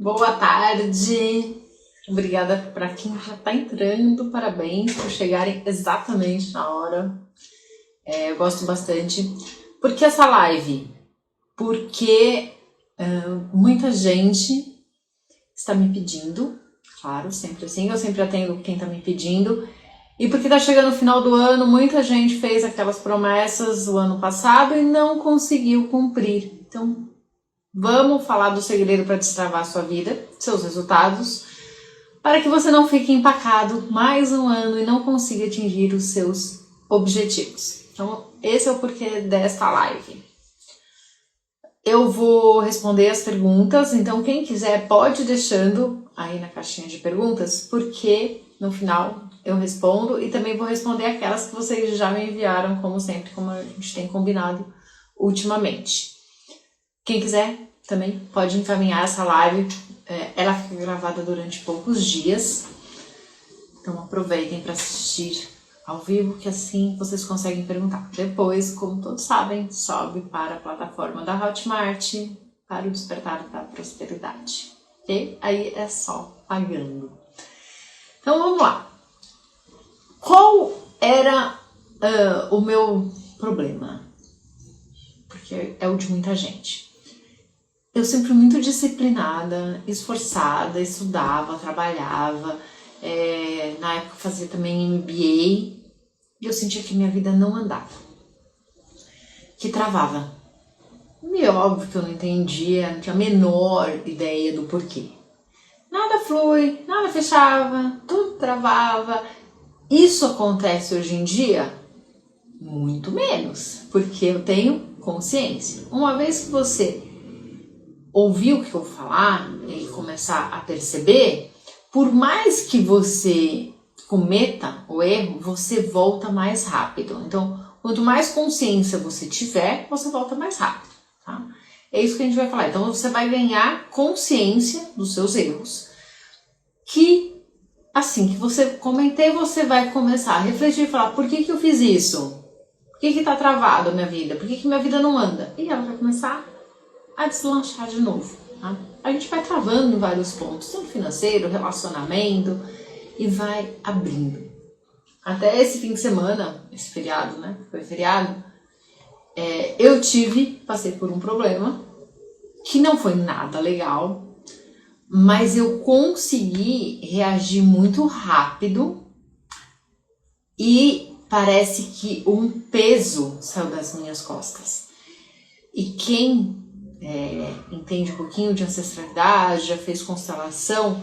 Boa tarde, obrigada para quem já está entrando, parabéns por chegarem exatamente na hora. Eu gosto bastante. Por que essa live? Porque muita gente está me pedindo, claro, sempre assim, eu sempre atendo quem está me pedindo. E porque está chegando o final do ano, muita gente fez aquelas promessas do ano passado e não conseguiu cumprir. Então, vamos falar do segredo para destravar a sua vida, seus resultados, para que você não fique empacado mais um ano e não consiga atingir os seus objetivos. Então, esse é o porquê desta live. Eu vou responder as perguntas, então quem quiser pode ir deixando aí na caixinha de perguntas, porque no final eu respondo e também vou responder aquelas que vocês já me enviaram, como sempre, como a gente tem combinado ultimamente. Quem quiser também pode encaminhar essa live, ela fica gravada durante poucos dias, então aproveitem para assistir ao vivo, que assim vocês conseguem perguntar. Depois, como todos sabem, sobe para a plataforma da Hotmart para o Despertar da Prosperidade, ok? Aí é só pagando. Então vamos lá. Qual era o meu problema? Porque é o de muita gente. Eu sempre fui muito disciplinada, esforçada, estudava, trabalhava, na época fazia também MBA, e eu sentia que minha vida não andava, que travava. E é óbvio que eu não entendia, não tinha a menor ideia do porquê. Nada flui, nada fechava, tudo travava. Isso acontece hoje em dia? Muito menos, porque eu tenho consciência. Uma vez que você ouvir o que eu vou falar e começar a perceber, por mais que você cometa o erro, você volta mais rápido. Então, quanto mais consciência você tiver, você volta mais rápido, tá? É isso que a gente vai falar. Então, você vai ganhar consciência dos seus erros, que assim que você cometer, você vai começar a refletir e falar, por que eu fiz isso? Por que tá travado a minha vida? Por que minha vida não anda? E ela vai começar a deslanchar de novo, tá? A gente vai travando em vários pontos, tanto financeiro, relacionamento, e vai abrindo. Até esse fim de semana, esse feriado, né? Foi feriado, eu passei por um problema que não foi nada legal, mas eu consegui reagir muito rápido e parece que um peso saiu das minhas costas. E quem entende um pouquinho de ancestralidade, já fez constelação,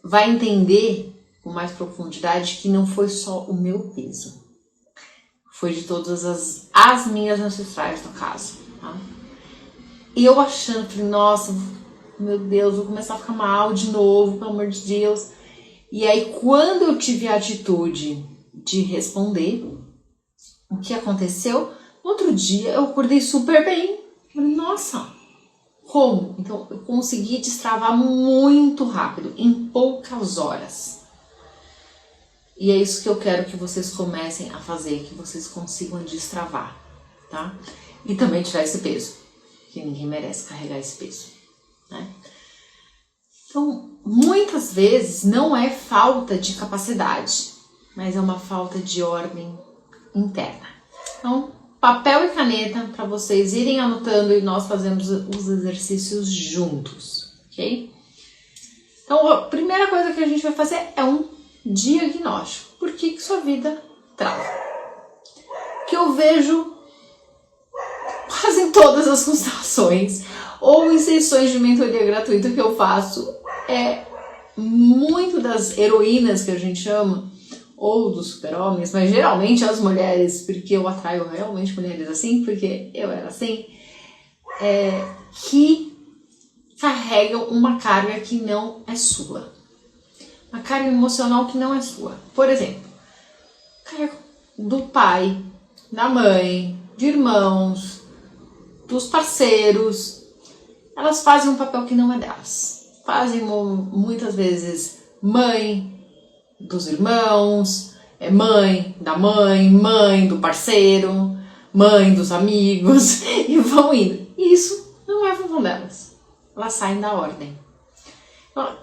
vai entender com mais profundidade que não foi só o meu peso, foi de todas as minhas ancestrais, no caso, tá? E eu achando, falei, nossa, meu Deus, vou começar a ficar mal de novo, pelo amor de Deus. E aí, quando eu tive a atitude de responder, o que aconteceu? No outro dia, eu acordei super bem. Falei, nossa, como? Então, eu consegui destravar muito rápido, em poucas horas. E é isso que eu quero que vocês comecem a fazer, que vocês consigam destravar, tá? E também tirar esse peso, que ninguém merece carregar esse peso, né? Então, muitas vezes não é falta de capacidade, mas é uma falta de ordem interna. Então, papel e caneta para vocês irem anotando e nós fazemos os exercícios juntos, ok? Então, a primeira coisa que a gente vai fazer é um diagnóstico. Por que sua vida trava? Que eu vejo quase em todas as constelações ou em sessões de mentoria gratuita que eu faço, muito das heroínas que a gente chama, ou dos super-homens, mas geralmente as mulheres, porque eu atraio realmente mulheres assim, porque eu era assim, que carregam uma carga que não é sua. Uma carga emocional que não é sua. Por exemplo, carga do pai, da mãe, de irmãos, dos parceiros. Elas fazem um papel que não é delas. Fazem muitas vezes mãe dos irmãos, mãe da mãe do parceiro, mãe dos amigos, e vão indo. E isso não é função delas. Elas saem da ordem.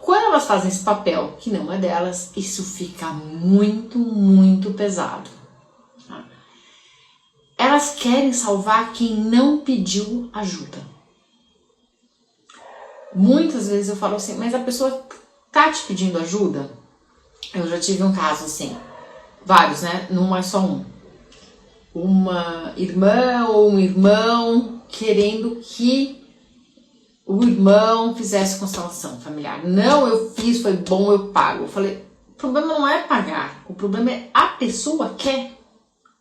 Quando elas fazem esse papel que não é delas, isso fica muito, muito pesado. Tá? Elas querem salvar quem não pediu ajuda. Muitas vezes eu falo assim, mas a pessoa tá te pedindo ajuda? Eu já tive um caso assim, vários, né? Não é só um. Uma irmã ou um irmão querendo que o irmão fizesse constelação familiar. Não, eu fiz, foi bom, eu pago. Eu falei, o problema não é pagar, o problema é a pessoa quer.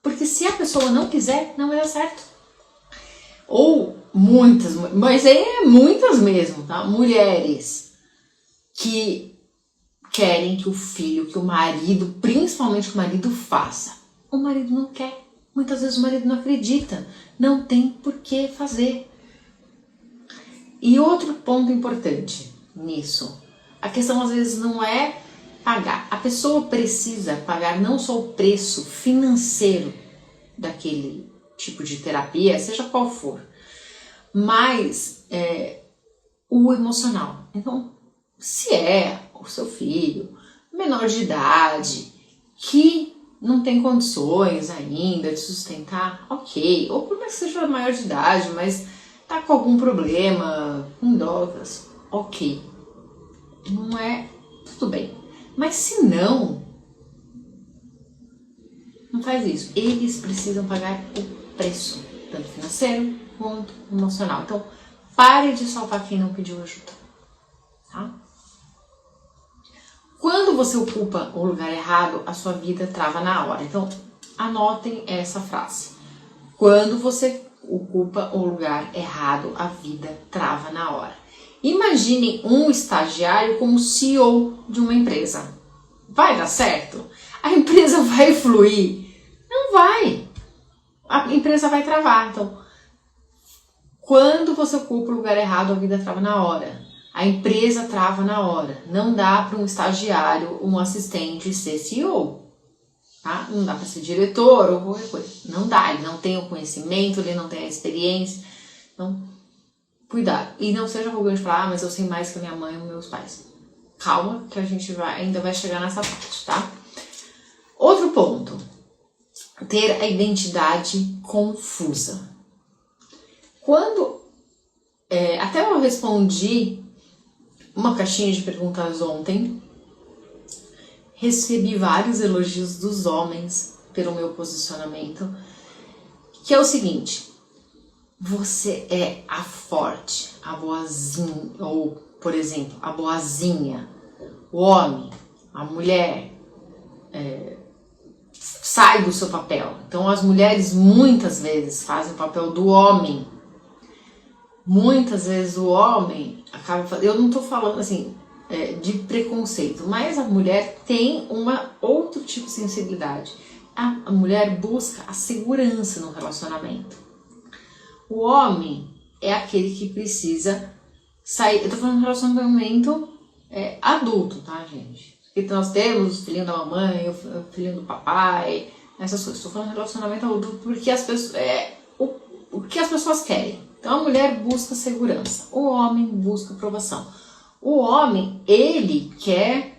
Porque se a pessoa não quiser, não vai dar certo. Ou muitas, mas é muitas mesmo, tá? Mulheres que querem que o filho, que o marido, principalmente que o marido faça. O marido não quer. Muitas vezes o marido não acredita. Não tem por que fazer. E outro ponto importante nisso, a questão às vezes não é pagar. A pessoa precisa pagar não só o preço financeiro daquele tipo de terapia, seja qual for, mas o emocional. Então, se é o seu filho, menor de idade, que não tem condições ainda de sustentar, ok. Ou por mais que seja maior de idade, mas tá com algum problema, com drogas, ok. Não é, tudo bem. Mas se não faz isso. Eles precisam pagar o preço, tanto financeiro quanto emocional. Então, pare de salvar quem não pediu ajuda. Tá? Quando você ocupa o lugar errado, a sua vida trava na hora. Então, anotem essa frase. Quando você ocupa o lugar errado, a vida trava na hora. Imagine um estagiário como CEO de uma empresa. Vai dar certo? A empresa vai fluir? Não vai. A empresa vai travar. Então, quando você ocupa o lugar errado, a vida trava na hora. A empresa trava na hora. Não dá para um estagiário, um assistente ser CEO. Tá? Não dá para ser diretor ou qualquer coisa. Não dá. Ele não tem o conhecimento, ele não tem a experiência. Então, cuidado. E não seja arrogante de falar, mas eu sei mais que a minha mãe ou meus pais. Calma, que a gente ainda vai chegar nessa parte, tá? Outro ponto. Ter a identidade confusa. Quando... até eu respondi uma caixinha de perguntas ontem, recebi vários elogios dos homens pelo meu posicionamento, que é o seguinte: você é a forte, a boazinha, ou, por exemplo, a boazinha, o homem, a mulher, sai do seu papel. Então as mulheres muitas vezes fazem o papel do homem. Muitas vezes o homem acaba fazendo, eu não estou falando assim de preconceito, mas a mulher tem uma outro tipo de sensibilidade. A mulher busca a segurança no relacionamento. O homem é aquele que precisa sair. Eu estou falando de relacionamento adulto, tá, gente? Porque nós temos o filhinho da mamãe, o filhinho do papai, essas coisas. Estou falando de relacionamento adulto porque as pessoas, o que as pessoas querem. Então a mulher busca segurança, o homem busca aprovação. O homem, ele quer,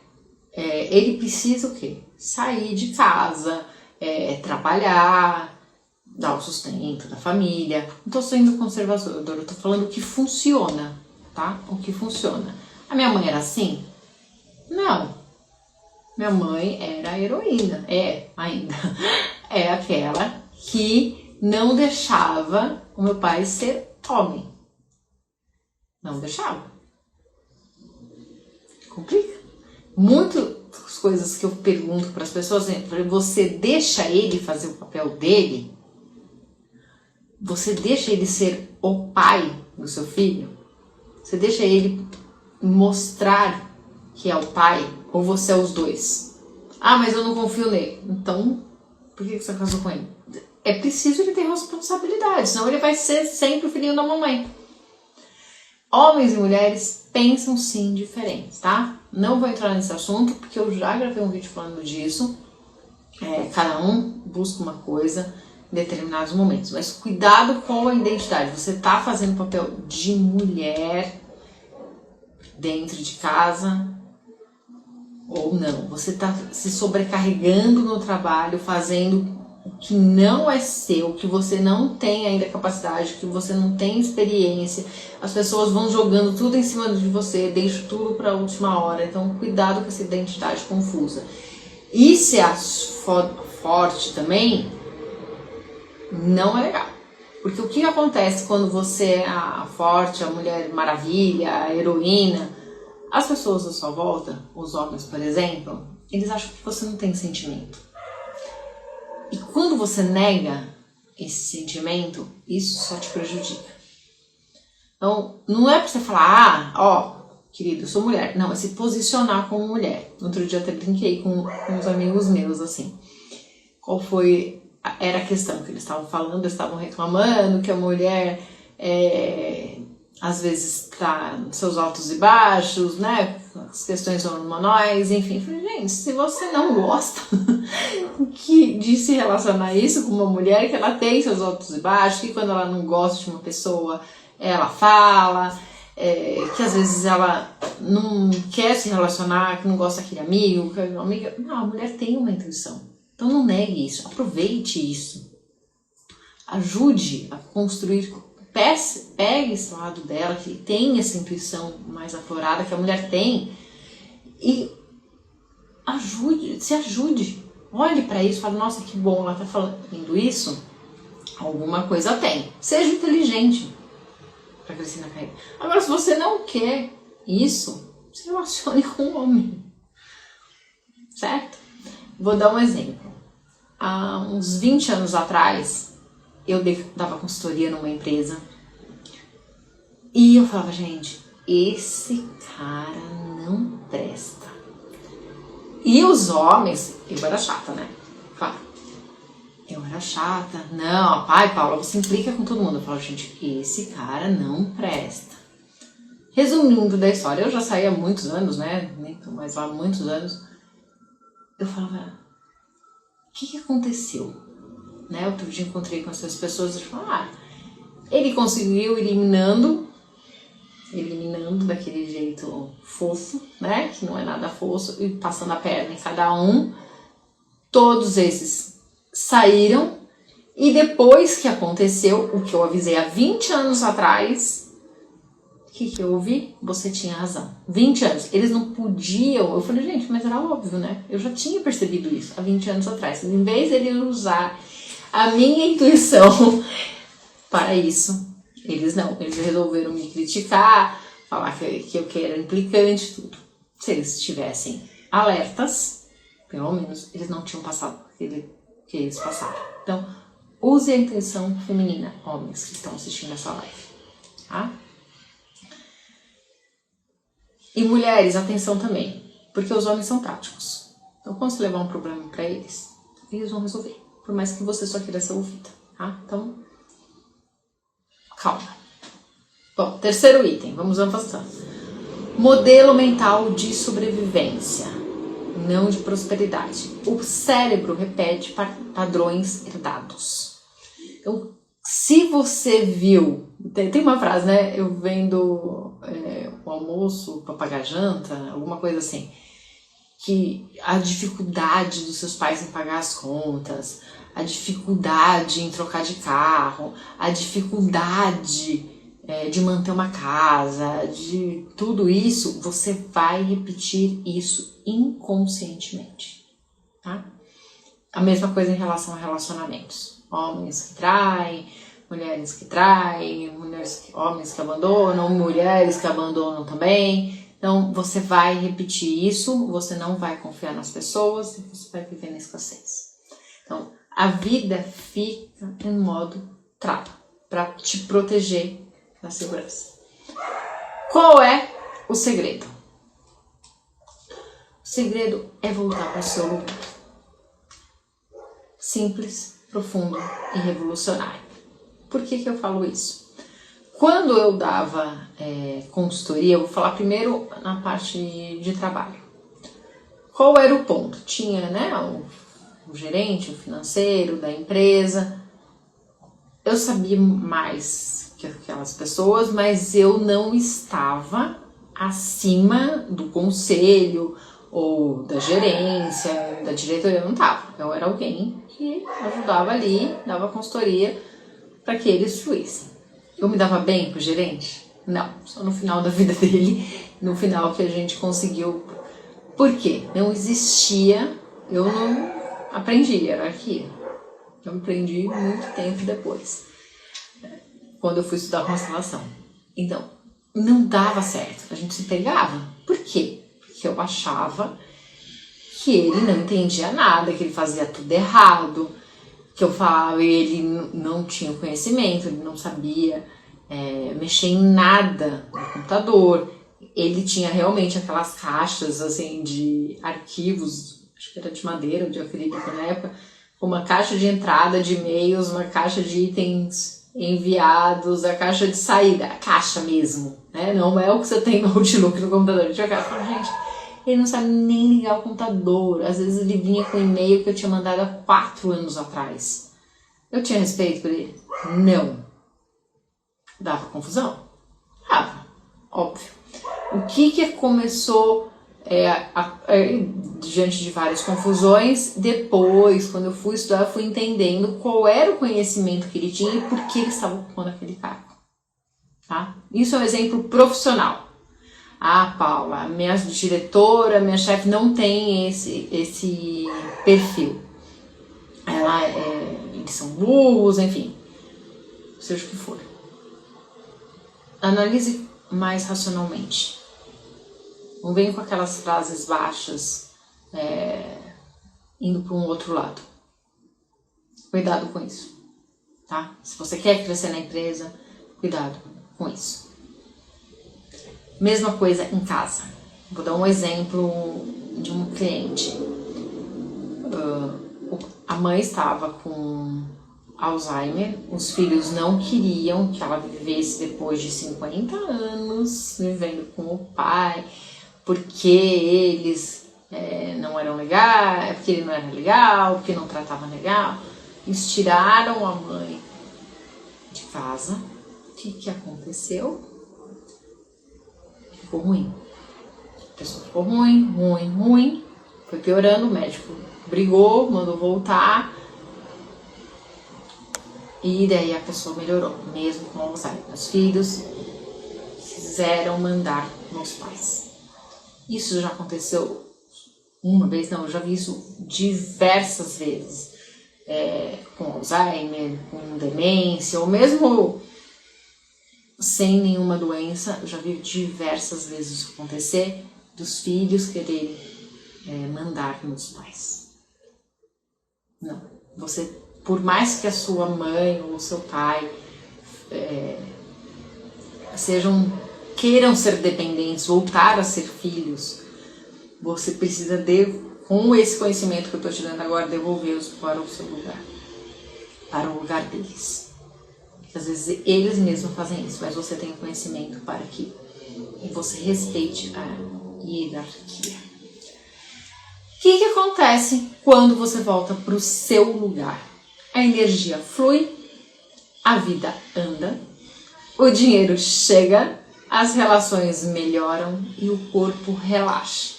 ele precisa o quê? Sair de casa, trabalhar, dar o sustento da família. Não estou sendo conservadora, eu estou falando o que funciona, tá? O que funciona. A minha mãe era assim? Não. Minha mãe era a heroína, ainda. É aquela que não deixava o meu pai ser homem. Não deixava. Complica. Muitas coisas que eu pergunto para as pessoas, você deixa ele fazer o papel dele? Você deixa ele ser o pai do seu filho? Você deixa ele mostrar que é o pai? Ou você é os dois? Ah, mas eu não confio nele. Então, por que você casou com ele? É preciso ele ter responsabilidade, senão ele vai ser sempre o filhinho da mamãe. Homens e mulheres pensam sim diferentes, tá? Não vou entrar nesse assunto, porque eu já gravei um vídeo falando disso. Cada um busca uma coisa em determinados momentos. Mas cuidado com a identidade. Você tá fazendo o papel de mulher, dentro de casa ou não. Você está se sobrecarregando no trabalho, fazendo o que não é seu, que você não tem ainda capacidade, que você não tem experiência. As pessoas vão jogando tudo em cima de você, deixa tudo para a última hora. Então, cuidado com essa identidade confusa. E ser forte também não é legal. Porque o que acontece quando você é a forte, a mulher maravilha, a heroína? As pessoas à sua volta, os homens, por exemplo, eles acham que você não tem sentimento. E quando você nega esse sentimento, isso só te prejudica. Então, não é pra você falar, querido, eu sou mulher. Não, é se posicionar como mulher. Outro dia eu até brinquei com uns amigos meus, assim. Era a questão que eles estavam falando, eles estavam reclamando que a mulher às vezes está nos seus altos e baixos, né? As questões hormonais, enfim. Eu falei, gente, se você não gosta de se relacionar a isso com uma mulher, que ela tem seus altos e baixos, que quando ela não gosta de uma pessoa, ela fala, que às vezes ela não quer se relacionar, que não gosta daquele amigo, que é uma amiga. Não, a mulher tem uma intuição. Então não negue isso, aproveite isso. Ajude a construir. Pegue esse lado dela, que tem essa intuição mais aflorada que a mulher tem, e se ajude. Olhe para isso e fale, nossa, que bom, ela tá falando isso, alguma coisa tem. Seja inteligente para crescer na carreira. Agora, se você não quer isso, se relacione com um homem. Certo? Vou dar um exemplo. Há uns 20 anos atrás, eu dava consultoria numa empresa e eu falava, gente, esse cara não presta. E os homens, eu era chata, né? Claro, eu era chata. Não, pai, Paula, você implica com todo mundo. Eu falava, gente, esse cara não presta. Resumindo da história, eu já saí há muitos anos, né? Nem tô mais lá há muitos anos. Eu falava, o que aconteceu? Né? Outro dia encontrei com essas pessoas e falei, ele conseguiu eliminando daquele jeito fofo, né? Que não é nada fofo, e passando a perna em cada um. Todos esses saíram, e depois que aconteceu o que eu avisei há 20 anos atrás, o que eu ouvi? Você tinha razão. 20 anos. Eles não podiam. Eu falei, gente, mas era óbvio, né? Eu já tinha percebido isso há 20 anos atrás. Em vez de ele usar a minha intuição para isso, eles resolveram me criticar, falar que eu era implicante, tudo. Se eles estivessem alertas, pelo menos eles não tinham passado aquilo que eles passaram. Então, use a intuição feminina, homens que estão assistindo essa live, tá? E mulheres, atenção também, porque os homens são práticos. Então, quando você levar um problema para eles vão resolver. Por mais que você só queira ser ouvida, tá? Então, calma. Bom, terceiro item, vamos avançando. Modelo mental de sobrevivência, não de prosperidade. O cérebro repete padrões herdados. Então, se você viu... Tem uma frase, né? Eu vendo o almoço para pagar janta, alguma coisa assim. Que a dificuldade dos seus pais em pagar as contas, a dificuldade em trocar de carro, a dificuldade de manter uma casa, de tudo isso, você vai repetir isso inconscientemente, tá? A mesma coisa em relação a relacionamentos. Homens que traem, mulheres que traem, homens que abandonam, mulheres que abandonam também. Então, você vai repetir isso, você não vai confiar nas pessoas e você vai viver na escassez. Então, a vida fica em modo trava, para te proteger da segurança. Qual é o segredo? O segredo é voltar para o seu lugar. Simples, profundo e revolucionário. Por que eu falo isso? Quando eu dava consultoria, eu vou falar primeiro na parte de trabalho. Qual era o ponto? Tinha, né, o gerente, o financeiro da empresa. Eu sabia mais que aquelas pessoas, mas eu não estava acima do conselho ou da gerência, da diretoria, eu não estava. Eu era alguém que ajudava ali, dava consultoria para que eles fluíssem. Eu me dava bem com o gerente? Não, só no final da vida dele, no final que a gente conseguiu. Por quê? Não existia, eu não aprendi hierarquia. Eu aprendi muito tempo depois, quando eu fui estudar constelação. Então, não dava certo, a gente se pegava. Por quê? Porque eu achava que ele não entendia nada, que ele fazia tudo errado, que eu falava e ele não tinha conhecimento, ele não sabia mexer em nada no computador. Ele tinha realmente aquelas caixas assim de arquivos, acho que era de madeira ou de acrílico na época, com uma caixa de entrada de e-mails, uma caixa de itens enviados, a caixa de saída, a caixa mesmo, né? Não é o que você tem no Outlook no computador. Eu tinha caixa, gente, ele não sabe nem ligar o computador. Às vezes ele vinha com e-mail que eu tinha mandado há 4 anos atrás. Eu tinha respeito por ele? Não. Dava confusão? Dava, óbvio. O que começou diante de várias confusões? Depois, quando eu fui estudar, eu fui entendendo qual era o conhecimento que ele tinha e por que ele estava ocupando aquele cargo. Tá? Isso é um exemplo profissional. Ah, Paula, minha diretora, minha chefe não tem esse perfil. Eles são burros, enfim, seja o que for. Analise mais racionalmente. Não venha com aquelas frases baixas, indo para um outro lado. Cuidado com isso, tá? Se você quer crescer na empresa, cuidado com isso. Mesma coisa em casa. Vou dar um exemplo de um cliente. A mãe estava com Alzheimer, os filhos não queriam que ela vivesse depois de 50 anos vivendo com o pai, porque eles não eram legais, porque ele não era legal, porque não tratava legal. Eles tiraram a mãe de casa. O que aconteceu? Ficou ruim. A pessoa ficou ruim, foi piorando, o médico brigou, mandou voltar. E daí a pessoa melhorou, mesmo com Alzheimer. Os filhos quiseram mandar nos pais. Isso já aconteceu uma vez? Não, eu já vi isso diversas vezes. Com Alzheimer, com demência, ou mesmo sem nenhuma doença. Eu já vi diversas vezes isso acontecer, dos filhos quererem mandar nos pais. Não, você, por mais que a sua mãe ou o seu pai queiram ser dependentes, voltar a ser filhos, você precisa, com esse conhecimento que eu estou te dando agora, devolvê-los para o seu lugar, para o lugar deles. Às vezes eles mesmos fazem isso, mas você tem conhecimento para que você respeite a hierarquia. O que acontece quando você volta para o seu lugar? A energia flui, a vida anda, o dinheiro chega, as relações melhoram e o corpo relaxa.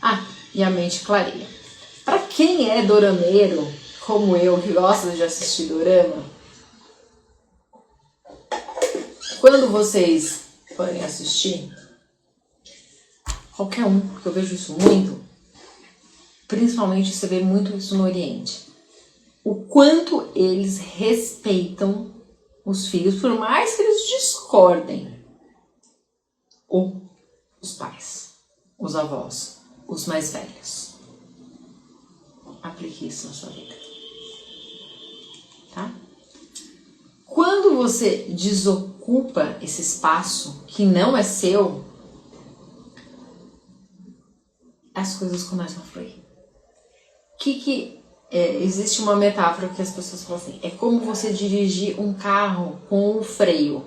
Tá? E a mente clareia. Para quem é dorameiro, como eu, que gosta de assistir dorama, quando vocês forem assistir, qualquer um, porque eu vejo isso muito, principalmente você vê muito isso no Oriente, o quanto eles respeitam os filhos, por mais que eles discordem, ou os pais, os avós, os mais velhos. Aplique isso na sua vida. Tá? Quando você desocupa esse espaço que não é seu, as coisas começam a fluir. Existe uma metáfora que as pessoas falam assim, é como você dirigir um carro com o freio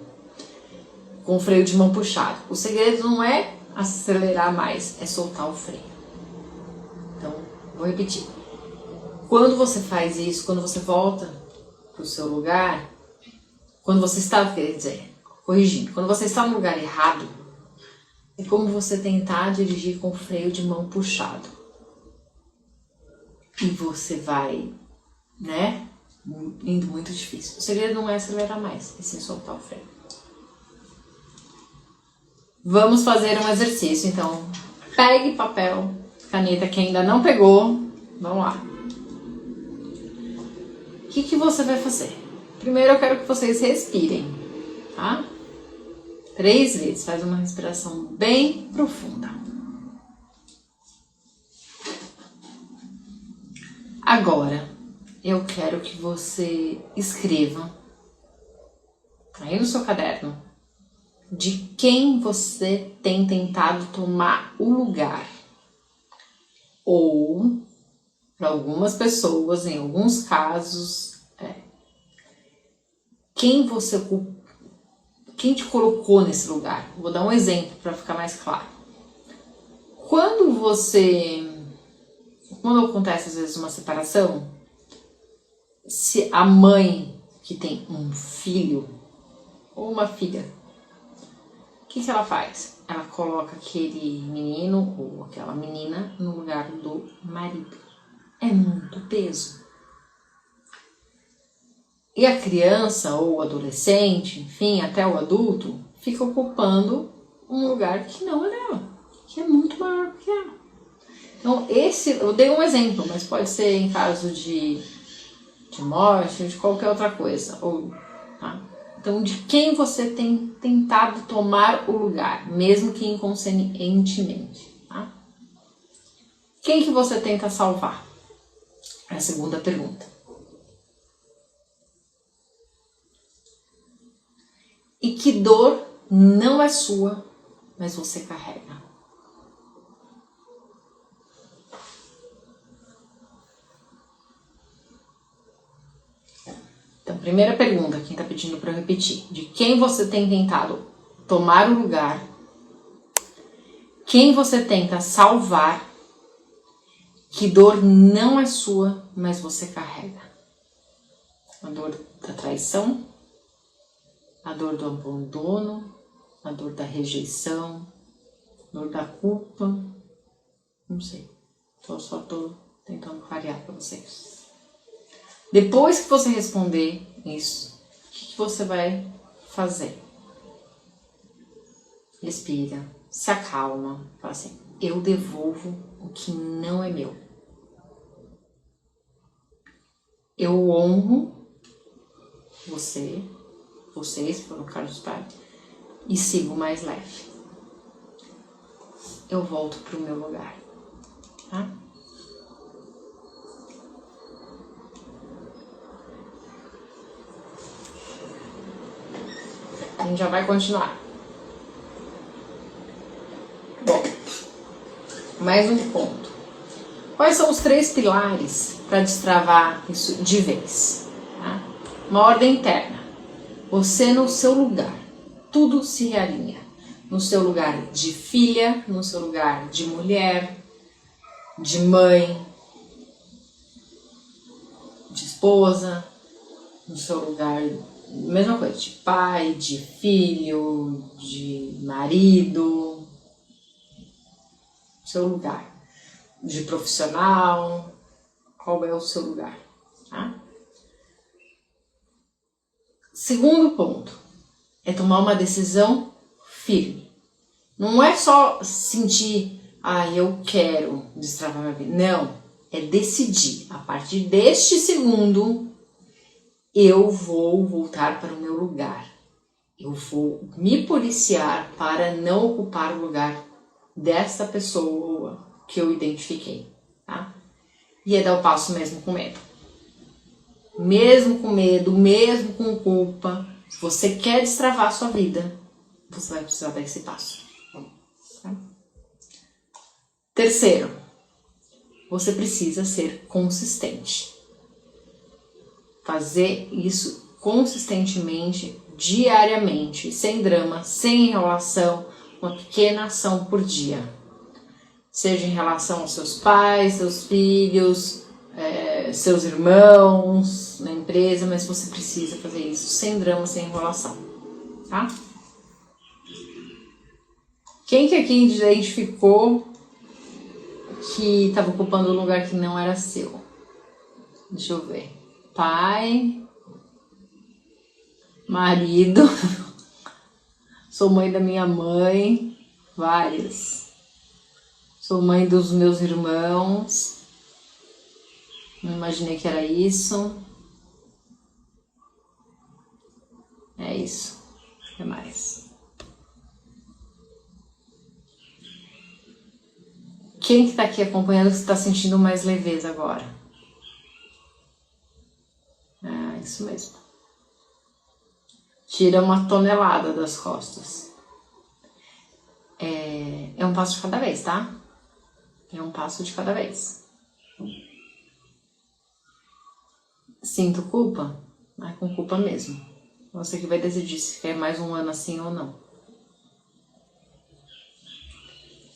de mão puxada. O segredo não é acelerar mais, é soltar o freio. Então, vou repetir. Quando você faz isso, quando você volta para o seu lugar, quando Corrigindo, quando você está no lugar errado, é como você tentar dirigir com o freio de mão puxado. E você vai, né, indo muito difícil. O segredo não é acelerar mais, é sim soltar o freio. Vamos fazer um exercício, então. Pegue papel, caneta que ainda não pegou. Vamos lá. O que você vai fazer? Primeiro eu quero que vocês respirem, tá? 3 vezes, faz uma respiração bem profunda. Agora, eu quero que você escreva aí no seu caderno de quem você tem tentado tomar o lugar. Ou, para algumas pessoas, em alguns casos, quem te colocou nesse lugar. Vou dar um exemplo para ficar mais claro. Quando acontece às vezes uma separação, se a mãe que tem um filho ou uma filha, o que ela faz? Ela coloca aquele menino ou aquela menina no lugar do marido. É muito peso. E a criança ou o adolescente, enfim, até o adulto, fica ocupando um lugar que não é dela, que é muito maior que ela. Então, eu dei um exemplo, mas pode ser em caso de morte, de qualquer outra coisa. Tá? Então, de quem você tem tentado tomar o lugar, mesmo que inconscientemente. Tá? Quem que você tenta salvar? É a segunda pergunta. E que dor não é sua, mas você carrega. Então, primeira pergunta, quem está pedindo para eu repetir. De quem você tem tentado tomar o lugar, quem você tenta salvar, que dor não é sua, mas você carrega. A dor da traição, a dor do abandono, a dor da rejeição, a dor da culpa, não sei. Só estou tentando clarear para vocês. Depois que você responder isso, o que você vai fazer? Respira, se acalma, fala assim, eu devolvo o que não é meu. Eu honro vocês, por um caso de pai, e sigo mais leve. Eu volto para o meu lugar, tá? A gente já vai continuar. Bom, mais um ponto. Quais são os 3 pilares para destravar isso de vez? Tá? Uma ordem interna. Você no seu lugar. Tudo se realinha. No seu lugar de filha, no seu lugar de mulher, de mãe, de esposa, no seu lugar, mesma coisa, de pai, de filho, de marido, seu lugar, de profissional, qual é o seu lugar, tá? Segundo ponto, é tomar uma decisão firme. Não é só sentir, eu quero destravar minha vida. Não, é decidir. A partir deste segundo, eu vou voltar para o meu lugar. Eu vou me policiar para não ocupar o lugar dessa pessoa que eu identifiquei, tá? E é dar o passo mesmo com medo. Mesmo com medo, mesmo com culpa, se você quer destravar a sua vida, você vai precisar dar esse passo. Tá? Terceiro, você precisa ser consistente. Fazer isso consistentemente, diariamente, sem drama, sem enrolação, uma pequena ação por dia. Seja em relação aos seus pais, seus filhos, seus irmãos, na empresa, mas você precisa fazer isso sem drama, sem enrolação, tá? Quem que aqui identificou que estava ocupando um lugar que não era seu? Deixa eu ver. Pai, marido, sou mãe da minha mãe, várias. Sou mãe dos meus irmãos, não imaginei que era isso. É isso. O que mais? Quem que tá aqui acompanhando que está sentindo mais leveza agora? É isso mesmo. Tira uma tonelada das costas. É um passo de cada vez, tá? É um passo de cada vez. Sinto culpa? É com culpa mesmo. Você que vai decidir se quer mais um ano assim ou não.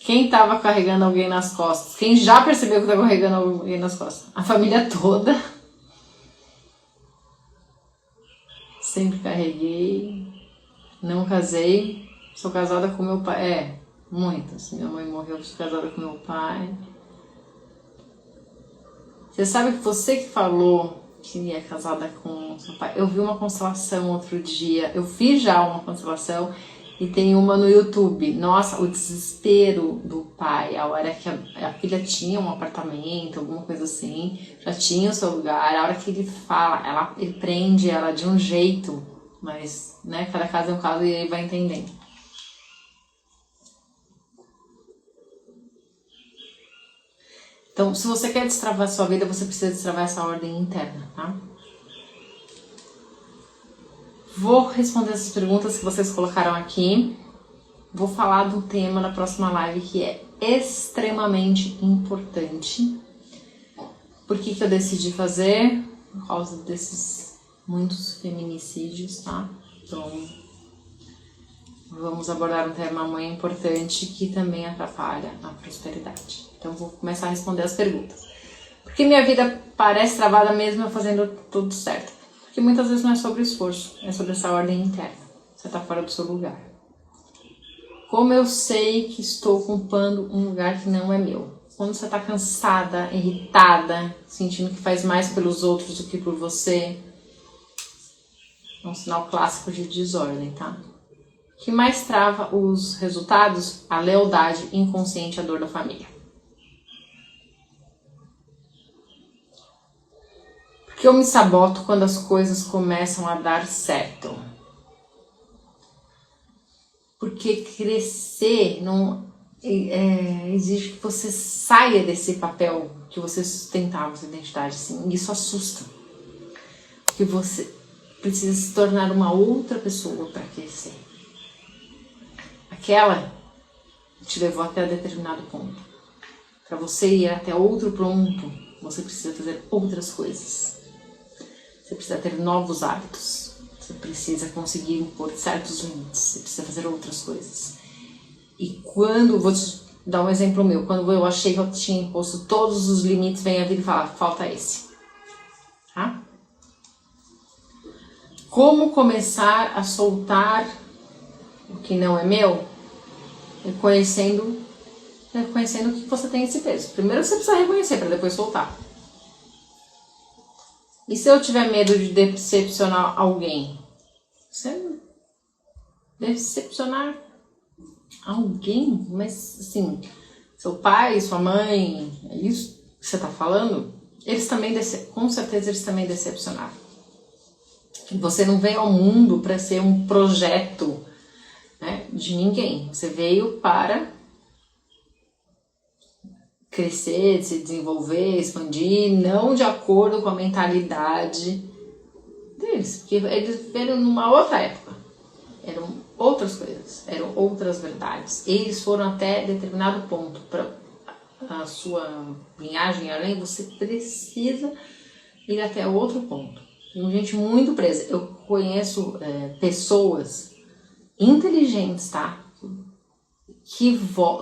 Quem tava carregando alguém nas costas? Quem já percebeu que tá carregando alguém nas costas? A família toda. Sempre carreguei. Não casei. Sou casada com meu pai. Muitas. Minha mãe morreu, sou casada com meu pai. Você sabe que você que falou que é casada com seu pai. Eu vi uma constelação outro dia. Eu fiz já uma constelação e tem uma no YouTube. Nossa, o desespero do pai. A hora que a filha tinha um apartamento, alguma coisa assim, já tinha o seu lugar. A hora que ele fala, ele prende ela de um jeito, mas, né, cada caso é um caso e ele vai entendendo. Então, se você quer destravar a sua vida, você precisa destravar essa ordem interna, tá? Vou responder essas perguntas que vocês colocaram aqui. Vou falar do tema na próxima live que é extremamente importante. Por que que eu decidi fazer? Por causa desses muitos feminicídios, tá? Então, vamos abordar um tema muito importante que também atrapalha a prosperidade. Então, vou começar a responder as perguntas. Por que minha vida parece travada mesmo eu fazendo tudo certo? Porque muitas vezes não é sobre esforço, é sobre essa ordem interna. Você está fora do seu lugar. Como eu sei que estou ocupando um lugar que não é meu? Quando você está cansada, irritada, sentindo que faz mais pelos outros do que por você, é um sinal clássico de desordem, tá? O que mais trava os resultados? A lealdade inconsciente à dor da família. Porque eu me saboto quando as coisas começam a dar certo. Porque crescer não exige que você saia desse papel que você sustentava sua identidade, assim, e isso assusta. Porque você precisa se tornar uma outra pessoa para crescer. Aquela te levou até determinado ponto. Para você ir até outro ponto, você precisa fazer outras coisas. Você precisa ter novos hábitos. Você precisa conseguir impor certos limites. Você precisa fazer outras coisas. E quando, vou te dar um exemplo meu, quando eu achei que eu tinha imposto todos os limites, vem a vida e fala, falta esse. Tá? Como começar a soltar o que não é meu? Reconhecendo que você tem esse peso. Primeiro você precisa reconhecer para depois soltar. E se eu tiver medo de decepcionar alguém? Você decepcionar alguém? Mas, assim, seu pai, sua mãe, é isso que você está falando? Eles também, com certeza, eles também decepcionaram. Você não veio ao mundo para ser um projeto, né, de ninguém. Você veio para crescer, se desenvolver, expandir, não de acordo com a mentalidade deles, porque eles viveram numa outra época, eram outras coisas, eram outras verdades, eles foram até determinado ponto. Para a sua linhagem além, você precisa ir até outro ponto. Tem gente muito presa. Eu conheço pessoas inteligentes, tá? Que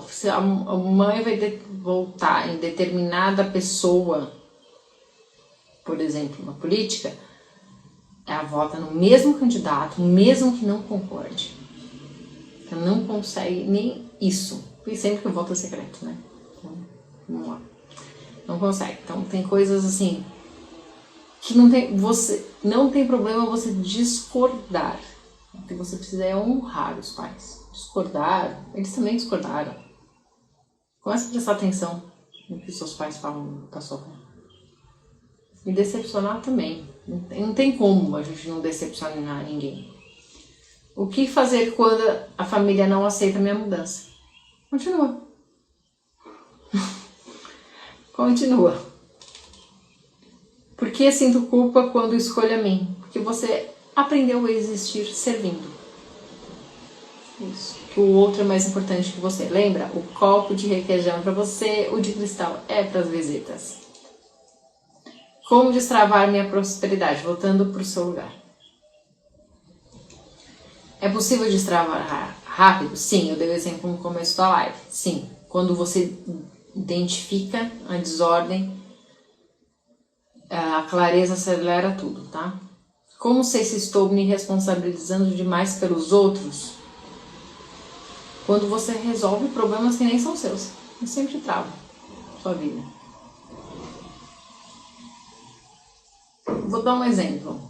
se a mãe vai voltar em determinada pessoa, por exemplo, na política, ela vota no mesmo candidato, mesmo que não concorde. não consegue nem isso. E sempre que eu volto é secreto, né? Então, vamos lá. Não consegue. Então tem coisas assim que não tem problema você discordar. O que você precisa é honrar os pais. Discordar, eles também discordaram. Comece a prestar atenção no que seus pais falam da sua mãe. E decepcionar também. Não tem como a gente não decepcionar ninguém. O que fazer quando a família não aceita a minha mudança? Continua. Continua. Por que sinto culpa quando escolho a mim? Porque você aprendeu a existir servindo. Isso. Que o outro é mais importante que você. Lembra? O copo de requeijão é para você, o de cristal é para as visitas. Como destravar minha prosperidade? Voltando para o seu lugar. É possível destravar rápido? Sim, eu dei o exemplo no começo da live. Sim, quando você identifica a desordem, a clareza acelera tudo, tá? Como sei se estou me responsabilizando demais pelos outros? Quando você resolve problemas que nem são seus. E sempre trava sua vida. Vou dar um exemplo.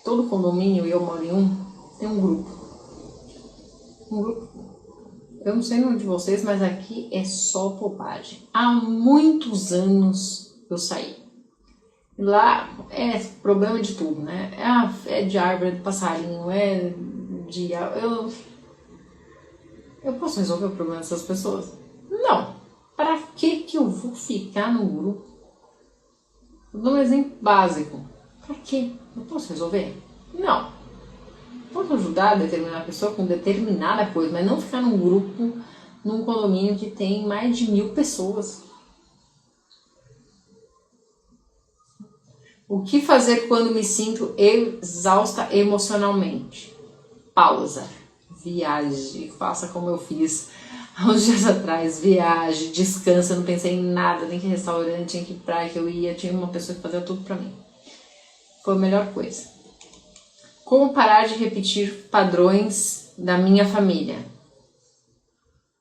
Todo condomínio, e eu moro em um, tem um grupo. Eu não sei no de vocês, mas aqui é só bobagem. Há muitos anos eu saí. Lá é problema de tudo, né? É de árvore, é de passarinho, é de... Eu posso resolver o problema dessas pessoas? Não. Para que eu vou ficar no grupo? Vou dar um exemplo básico. Para quê? Eu posso resolver? Não. Posso ajudar a determinada pessoa com determinada coisa, mas não ficar num grupo, num condomínio que tem mais de 1000 pessoas. O que fazer quando me sinto exausta emocionalmente? Pausa. Viaje. Faça como eu fiz há uns dias atrás. Viaje, descansa, não pensei em nada, nem que restaurante, nem que praia que eu ia. Tinha uma pessoa que fazia tudo pra mim. Foi a melhor coisa. Como parar de repetir padrões da minha família?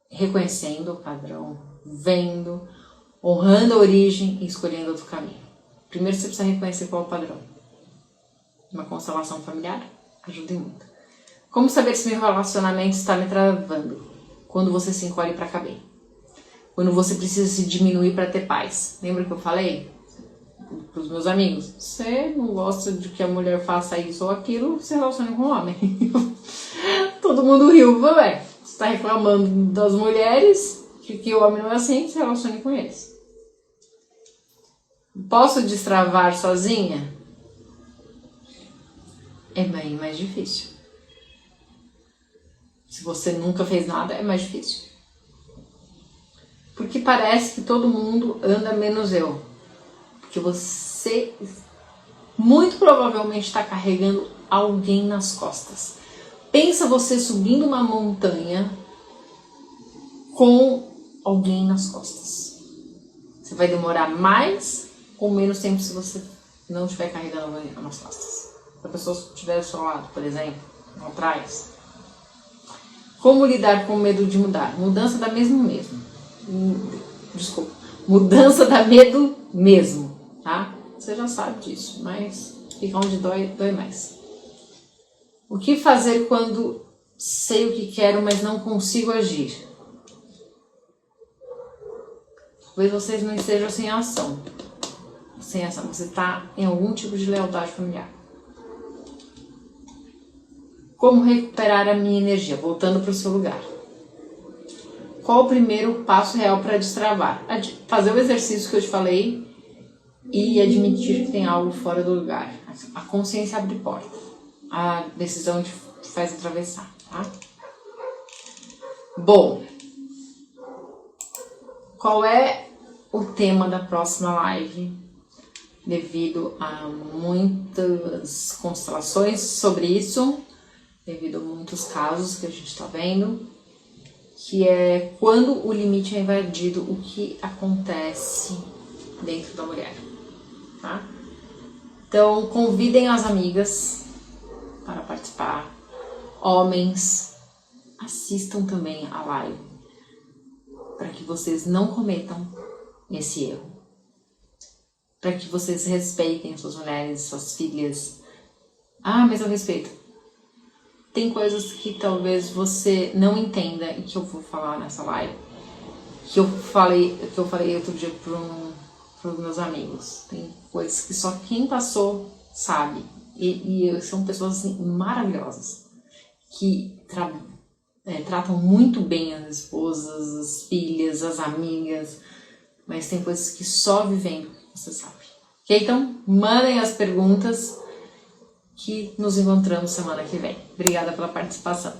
Reconhecendo o padrão, vendo, honrando a origem e escolhendo outro caminho. Primeiro você precisa reconhecer qual é o padrão. Uma constelação familiar ajuda muito. Como saber se meu relacionamento está me travando? Quando você se encolhe para caber. Quando você precisa se diminuir para ter paz. Lembra que eu falei? Para os meus amigos, você não gosta de que a mulher faça isso ou aquilo, se relacione com o homem. Todo mundo riu, velho. Você está reclamando das mulheres, que o homem não é assim, se relacione com eles. Posso destravar sozinha? É bem mais difícil. Se você nunca fez nada, é mais difícil. Porque parece que todo mundo anda menos eu. Que você muito provavelmente está carregando alguém nas costas. Pensa você subindo uma montanha com alguém nas costas. Você vai demorar mais ou menos tempo se você não estiver carregando alguém nas costas. Se a pessoa estiver do seu lado, por exemplo, atrás. Como lidar com o medo de mudar? Mudança dá mesmo. Desculpa. Mudança dá medo mesmo. Tá? Você já sabe disso, mas fica onde dói mais. O que fazer quando sei o que quero, mas não consigo agir? Talvez vocês não estejam sem ação. Sem ação, você está em algum tipo de lealdade familiar. Como recuperar a minha energia? Voltando para o seu lugar. Qual o primeiro passo real para destravar? Fazer o exercício que eu te falei e admitir que tem algo fora do lugar. A consciência abre porta. A decisão te faz atravessar, tá? Bom, qual é o tema da próxima live? Devido a muitas constelações sobre isso, devido a muitos casos que a gente está vendo, que é quando o limite é invadido, o que acontece dentro da mulher. Tá? Então, convidem as amigas para participar, homens, assistam também a live, para que vocês não cometam esse erro. Para que vocês respeitem suas mulheres, suas filhas. Ah, mas eu respeito. Tem coisas que talvez você não entenda e que eu vou falar nessa live. Que eu falei outro dia para os meus amigos. Tem coisas que só quem passou sabe. E são pessoas assim, maravilhosas. Que tratam muito bem as esposas, as filhas, as amigas. Mas tem coisas que só vivendo você sabe. Ok? Então, mandem as perguntas que nos encontramos semana que vem. Obrigada pela participação.